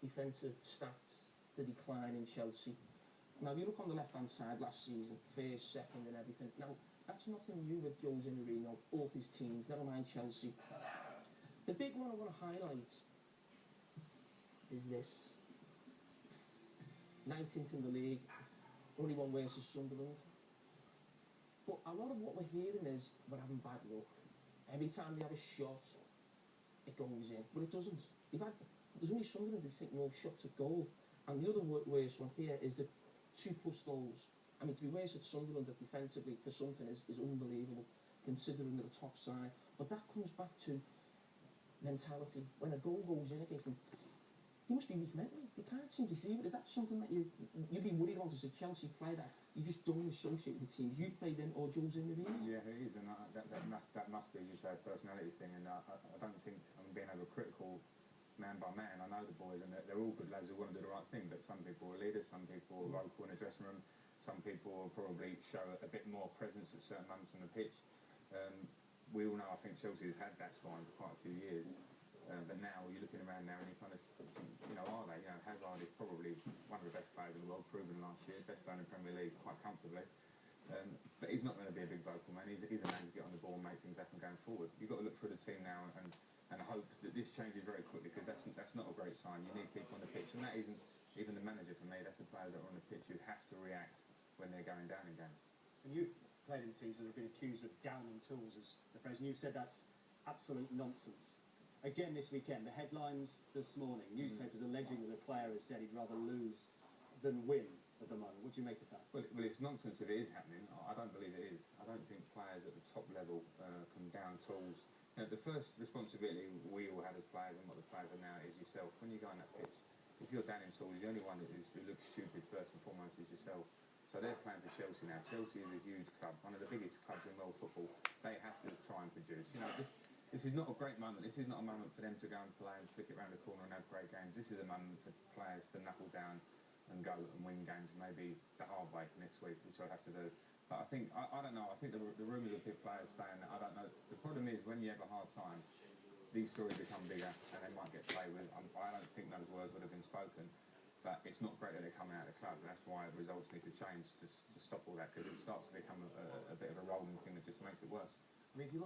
defensive stats, the decline in Chelsea. Now, if you look on the left-hand side last season, first, second and everything, now, that's nothing new with Jose Mourinho or his teams, never mind Chelsea. The big one I want to highlight is this. 19th in the league, only one versus Sunderland. But a lot of what we're hearing is we're having bad luck. Every time we have a shot, it goes in. But it doesn't. There's only Sunderland who take more shots at goal. And the other worst one here is the 2+ goals. I mean, to be worse at Sunderland defensively for something is unbelievable, considering they're the top side. But that comes back to mentality. When a goal goes in against them, they must be weak mentally. They can't seem to deal with it. Is that something that you'd be worried about as a Chelsea player, that you just don't associate with the teams you played in or Jose Mourinho? Yeah, it is, and that must be, as you say, a personality thing. And I don't think I'm being overcritical man by man. I know the boys, and they're all good lads who want to do the right thing, but some people are leaders, some people are vocal in the dressing room, some people will probably show a bit more presence at certain moments on the pitch. We all know, I think Chelsea has had that spine for quite a few years. But now, you're looking around now and you kind of think, are they? Hazard is probably one of the best players in the world, proven last year, best player in the Premier League quite comfortably. But he's not going to be a big vocal man. He's a man to get on the ball and make things happen going forward. You've got to look through the team now and hope that this changes very quickly, because that's not a great sign. You need people on the pitch, and that isn't even the manager for me. That's the players that are on the pitch who have to react when they're going down in games. And you've played in teams that have been accused of downing tools, as the phrase, and you've said that's absolute nonsense. Again this weekend, the headlines this morning, newspapers alleging that a player has said he'd rather lose than win at the moment. What do you make of that? Well, it's nonsense if it is happening. I don't believe it is. I don't think players at the top level can down tools. The first responsibility we all have as players, and what the players are now, is yourself. When you go on that pitch, if you're downing tools, the only one who looks stupid first and foremost is yourself. So they're playing for Chelsea now. Chelsea is a huge club, one of the biggest clubs in world football. They have to try and produce. This is not a great moment. This is not a moment for them to go and play and flick it around the corner and have great games. This is a moment for players to knuckle down and go and win games, maybe the hard way next week, which I'll have to do. But I think, I don't know, I think the rumours of big players saying that, I don't know. The problem is, when you have a hard time, these stories become bigger and they might get played with. I don't think those words would have been spoken, but it's not great that they're coming out of the club. That's why results need to change to stop all that, because it starts to become a bit of a rolling thing that just makes it worse. I mean, if you look